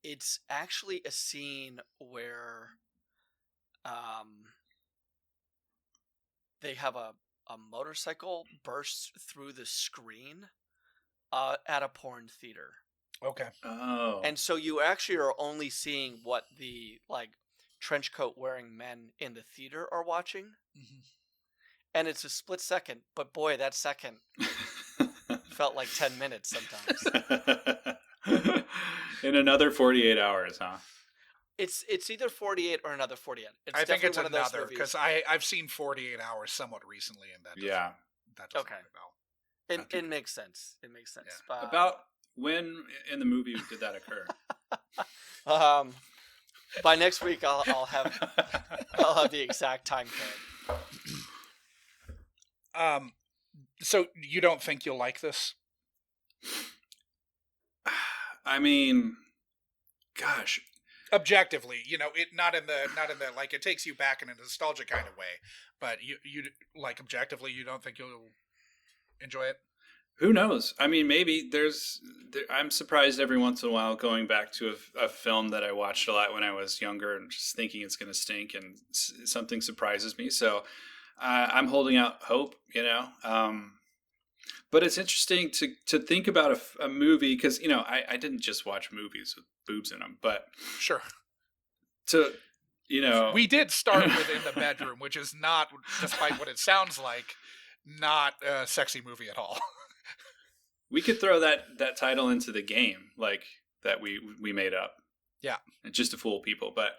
it's actually a scene where they have a motorcycle burst through the screen at a porn theater. Okay. Oh. And so you actually are only seeing what the trench coat wearing men in the theater are watching. Mm-hmm. And it's a split second, but boy, that second felt like 10 minutes sometimes. In another 48 hours, huh? It's either 48 or another 48. I think it's one another, of those because I've seen 48 Hours somewhat recently, and that doesn't ring a bell. It makes sense. It makes sense. Yeah. About when in the movie did that occur? By next week, I'll have the exact time code. So you don't think you'll like this? I mean, gosh, objectively, it not in the like, it takes you back in a nostalgia kind of way, but you like, objectively, you don't think you'll enjoy it? Who knows? I mean, maybe I'm surprised every once in a while going back to a film that I watched a lot when I was younger and just thinking it's going to stink, and something surprises me. So I'm holding out hope, but it's interesting to think about a movie, because, I didn't just watch movies with boobs in them, but sure. We did start with In the Bedroom, which is not, despite what it sounds like, not a sexy movie at all. We could throw that title into the game, like, that we made up. Yeah. Just to fool people. But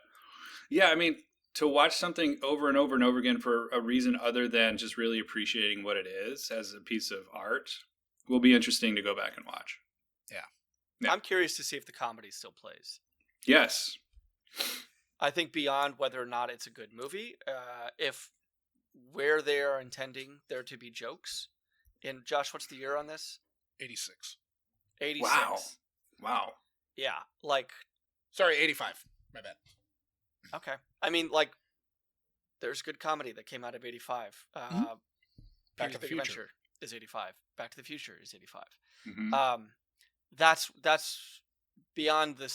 yeah, I mean, to watch something over and over and over again for a reason other than just really appreciating what it is as a piece of art will be interesting to go back and watch. Yeah. I'm curious to see if the comedy still plays. Yes. I think beyond whether or not it's a good movie, if where they are intending there to be jokes. And Josh, what's the year on this? 86. 86. Wow. Yeah, sorry, 85. My bad. Okay. I mean, there's good comedy that came out of 85. Back to the Future Adventure is 85. Back to the Future is 85. Mm-hmm. That's beyond the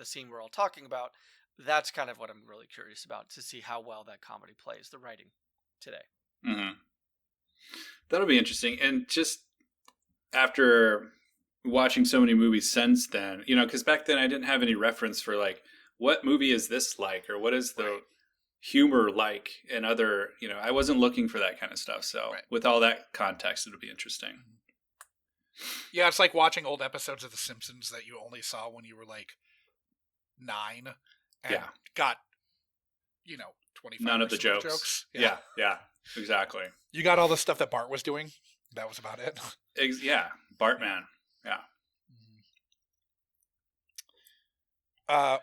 scene we're all talking about. That's kind of what I'm really curious about, to see how well that comedy plays the writing today. Mm-hmm. That'll be interesting. And just after watching so many movies since then, because back then I didn't have any reference for what movie is this like, or what is the humor like in other, I wasn't looking for that kind of stuff. So with all that context, it'll be interesting. Yeah, it's like watching old episodes of The Simpsons that you only saw when you were 9 and got, 25 none of the jokes. Yeah, exactly. You got all the stuff that Bart was doing. That was about it. Yeah, Bartman. Yeah.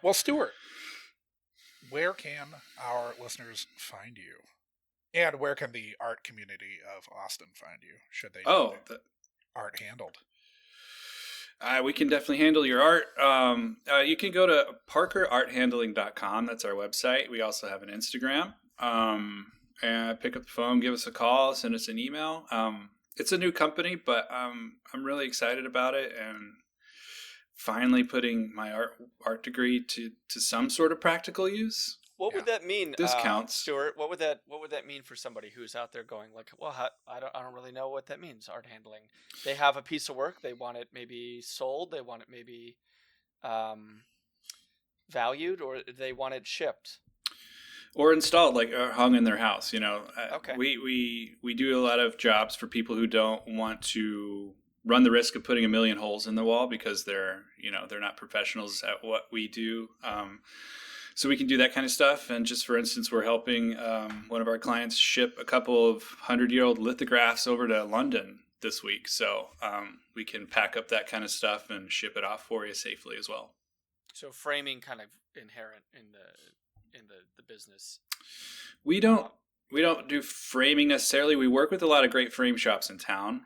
Well, Stewart, where can our listeners find you? And where can the art community of Austin find you, should they need art handled? We can definitely handle your art. You can go to parkerarthandling.com. That's our website. We also have an Instagram. And pick up the phone, give us a call, send us an email. It's a new company, but I'm really excited about it, and finally putting my art degree to some sort of practical use. What would that mean? This counts, Stewart. What would that mean for somebody who's out there going well, I don't really know what that means. Art handling. They have a piece of work. They want it maybe sold. They want it maybe valued, or they want it shipped. Or installed, or hung in their house. Okay. We do a lot of jobs for people who don't want to run the risk of putting a million holes in the wall because they're not professionals at what we do. So we can do that kind of stuff. And just for instance, we're helping one of our clients ship a couple of 100-year-old lithographs over to London this week. So we can pack up that kind of stuff and ship it off for you safely as well. So framing kind of inherent in the business. We don't we don't do framing necessarily. We work with a lot of great frame shops in town.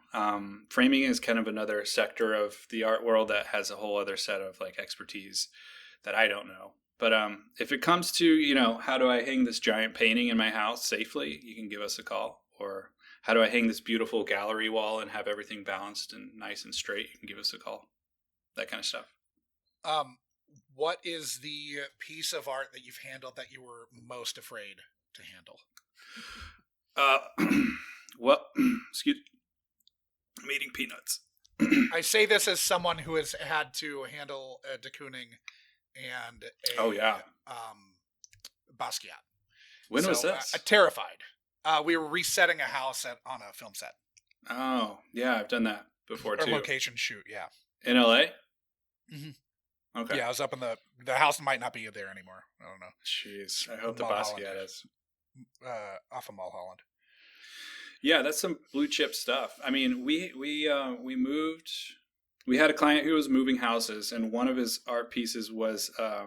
Framing is kind of another sector of the art world that has a whole other set of like expertise that I don't know. But if it comes to, you know, how do I hang this giant painting in my house safely, you can give us a call. Or how do I hang this beautiful gallery wall and have everything balanced and nice and straight, you can give us a call. That kind of stuff. What is the piece of art that you've handled that you were most afraid to handle? Well, excuse me. I'm eating peanuts. I say this as someone who has had to handle a de Kooning and a Basquiat. When was this? Terrified. We were resetting a house on a film set. Oh, yeah, I've done that before too. A location shoot, yeah. In LA? Mm-hmm. Okay. Yeah, I was up in the house might not be there anymore. I don't know. Jeez, I hope the Basquiat is. Off of Mulholland. Yeah, that's some blue chip stuff. I mean, we moved. We had a client who was moving houses, and one of his art pieces was a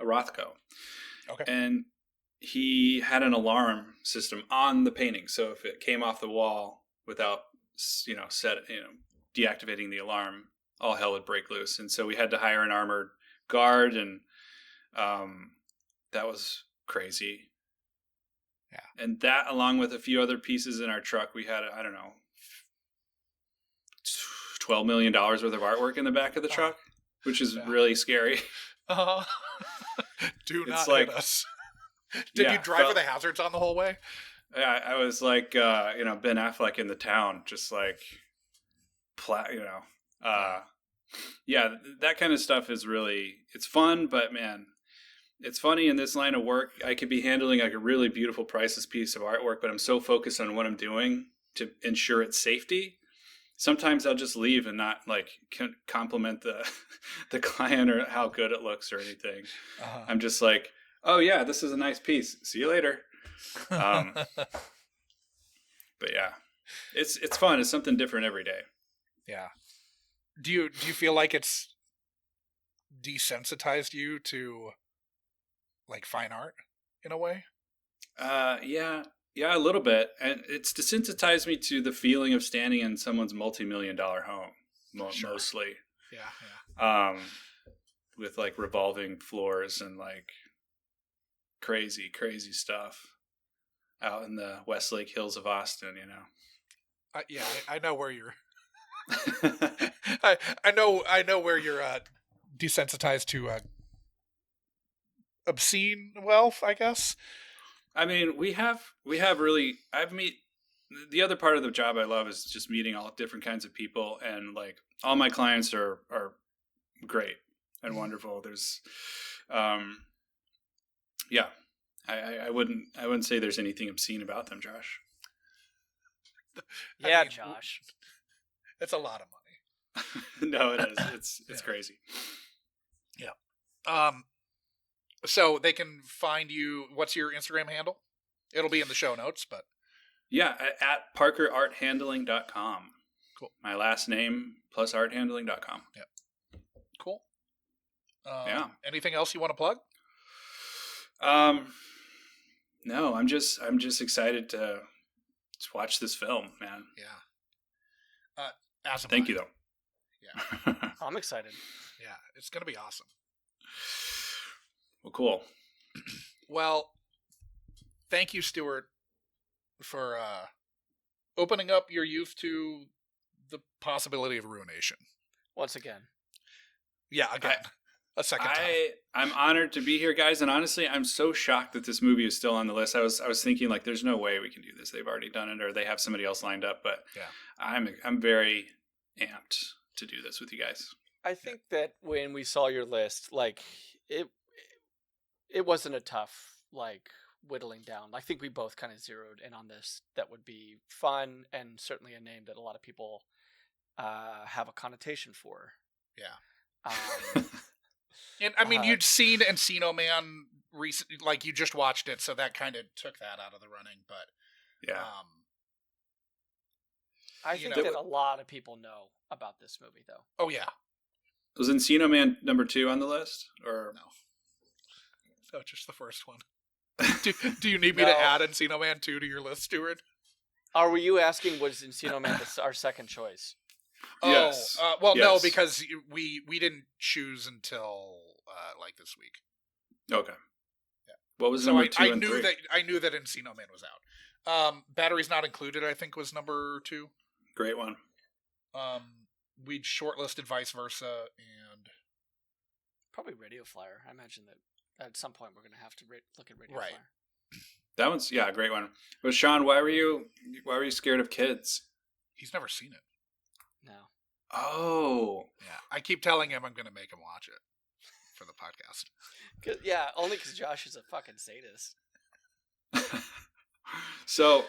Rothko. Okay. And he had an alarm system on the painting, so if it came off the wall without, deactivating the alarm, all hell would break loose. And so we had to hire an armored guard, and that was crazy. Yeah. And that, along with a few other pieces in our truck, we had, $12 million worth of artwork in the back of the truck, which is really scary. Do not hit us. Did you drive with the hazards on the whole way? Yeah, I was like, Ben Affleck in The Town, just like, yeah, that kind of stuff is really, it's fun, but man, it's funny in this line of work. I could be handling like a really beautiful, priceless piece of artwork, but I'm so focused on what I'm doing to ensure its safety. Sometimes I'll just leave and not like compliment the client or how good it looks or anything. I'm just like, oh yeah, this is a nice piece. See you later. But yeah, it's fun. It's something different every day. Yeah. Do you feel like it's desensitized you to like fine art in a way? Yeah, a little bit. And it's desensitized me to the feeling of standing in someone's multi-million-dollar home, mostly. Yeah. With like revolving floors and like crazy stuff out in the Westlake Hills of Austin, you know. Yeah, I know where you're. I know where you're desensitized to obscene wealth, I guess. I mean, we have really. The other part of the job I love is just meeting all different kinds of people, and like all my clients are great and wonderful. There's, yeah, I wouldn't say there's anything obscene about them, Josh. Yeah, Josh. It's a lot of money. No, it is. It's crazy. Yeah. So they can find you. What's your Instagram handle? It'll be in the show notes, but yeah, at parkerarthandling.com. Cool. My last name plus arthandling.com. Yeah. Cool. Yeah. Anything else you want to plug? No, I'm just excited to watch this film, man. Yeah. Thank you, though. Yeah. I'm excited. Yeah, it's gonna be awesome. Well, cool. Well, thank you, Stewart, for opening up your youth to the possibility of ruination. Once again. Yeah, again. A second time. I'm honored to be here, guys, and honestly, I'm so shocked that this movie is still on the list. I was thinking like, there's no way we can do this. They've already done it, or they have somebody else lined up. But yeah, I'm very amped to do this with you guys. I think that when we saw your list, like it wasn't a tough like whittling down. I think we both kind of zeroed in on this. That would be fun and certainly a name that a lot of people have a connotation for. Yeah. And I mean, you'd seen Encino Man recently, like you just watched it, so that kind of took that out of the running. But yeah, I think that a lot of people know about this movie, though. Oh yeah, was Encino Man number 2 on the list, or no? No, just the first one. Do you need me to add Encino Man 2 to your list, Stewart? Were you asking was Encino Man our second choice? Yes. Well, Yes. no, because we didn't choose until like this week. Okay. Yeah. What was So number 2 I and knew 3? I knew that Encino Man was out. Batteries Not Included, I think, was number 2. Great one. We'd shortlisted Vice Versa and Probably Radio Flyer. I imagine that at some point we're going to have to look at Radio Right. Flyer. That one's a great one. But Sean, why were you scared of kids? he's never seen it. No. Oh. Yeah, I keep telling him I'm going to make him watch it for the podcast. Only because Josh is a fucking sadist. So,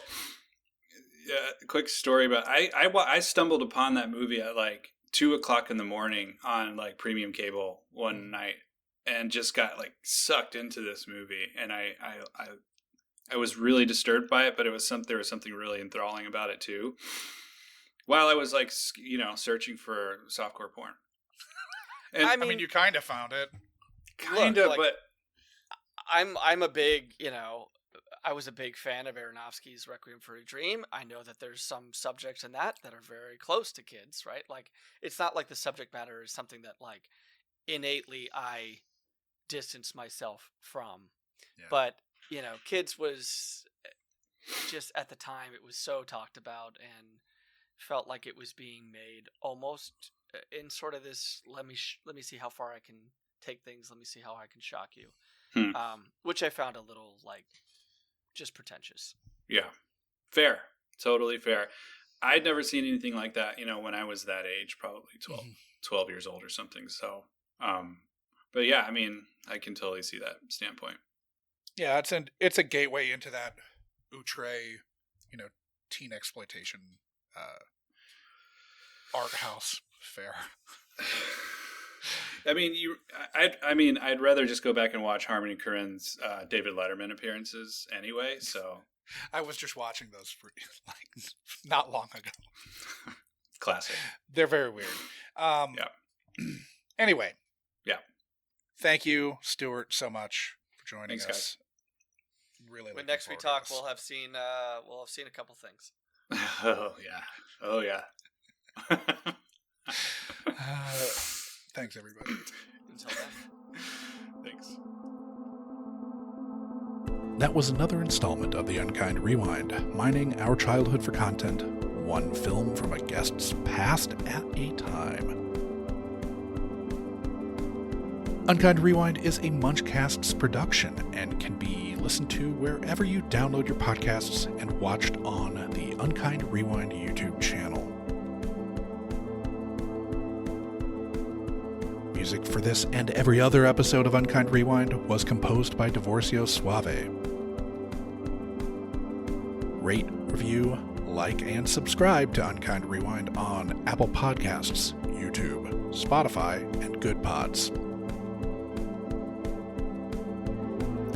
quick story about I stumbled upon that movie at like 2:00 in the morning on like premium cable one night, and just got like sucked into this movie, and I was really disturbed by it, but there was something really enthralling about it too. While I was like searching for softcore porn, and I mean, you kind of found it. kind of, but I'm a big, I was a big fan of Aronofsky's Requiem for a Dream. I know that there's some subjects in that are very close to kids, right? Like, it's not like the subject matter is something that, like, innately I distance myself from. Yeah. But, kids was just, at the time, it was so talked about and felt like it was being made almost in sort of this, let me see how far I can take things, let me see how I can shock you. Which I found a little, like, just pretentious. Yeah. Fair. Totally fair. I'd never seen anything like that, when I was that age, probably 12 years old or something. So, but yeah, I mean, I can totally see that standpoint. Yeah, it's a gateway into that outre, teen exploitation art house fare. I mean, I'd rather just go back and watch Harmony Korine's David Letterman appearances anyway. So I was just watching those not long ago. Classic. They're very weird. Yeah. Anyway. Yeah. Thank you, Stewart, so much for joining Thanks, us. guys. Really. When next we talk, we'll have seen a couple things. Oh yeah. Thanks, everybody. Until then. Thanks. That was another installment of the Unkind Rewind, mining our childhood for content, one film from a guest's past at a time. Unkind Rewind is a Munchcasts production and can be listened to wherever you download your podcasts and watched on the Unkind Rewind YouTube channel. Music for this and every other episode of Unkind Rewind was composed by Divorcio Suave. Rate, review, like, and subscribe to Unkind Rewind on Apple Podcasts, YouTube, Spotify, and Good Pods.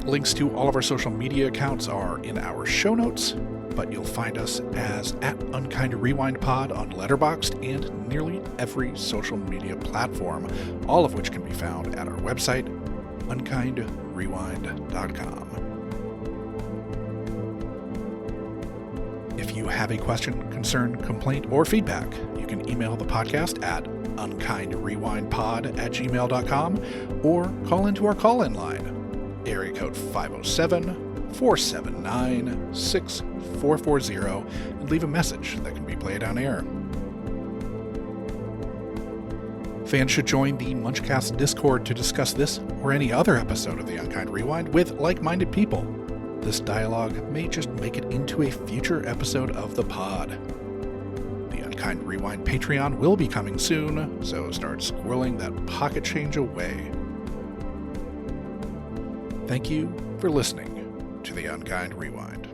Links to all of our social media accounts are in our show notes, but you'll find us as at Unkind Rewind Pod on Letterboxd and nearly every social media platform, all of which can be found at our website, unkindrewind.com. If you have a question, concern, complaint, or feedback, you can email the podcast at unkindrewindpod@gmail.com or call into our call-in line, area code 507-479-6440, and leave a message that can be played on air. Fans should join the Munchcast Discord to discuss this or any other episode of the Unkind Rewind with like-minded people. This dialogue may just make it into a future episode of the pod. The Unkind Rewind Patreon will be coming soon, so start squirreling that pocket change away. Thank you for listening to the Unkind Rewind.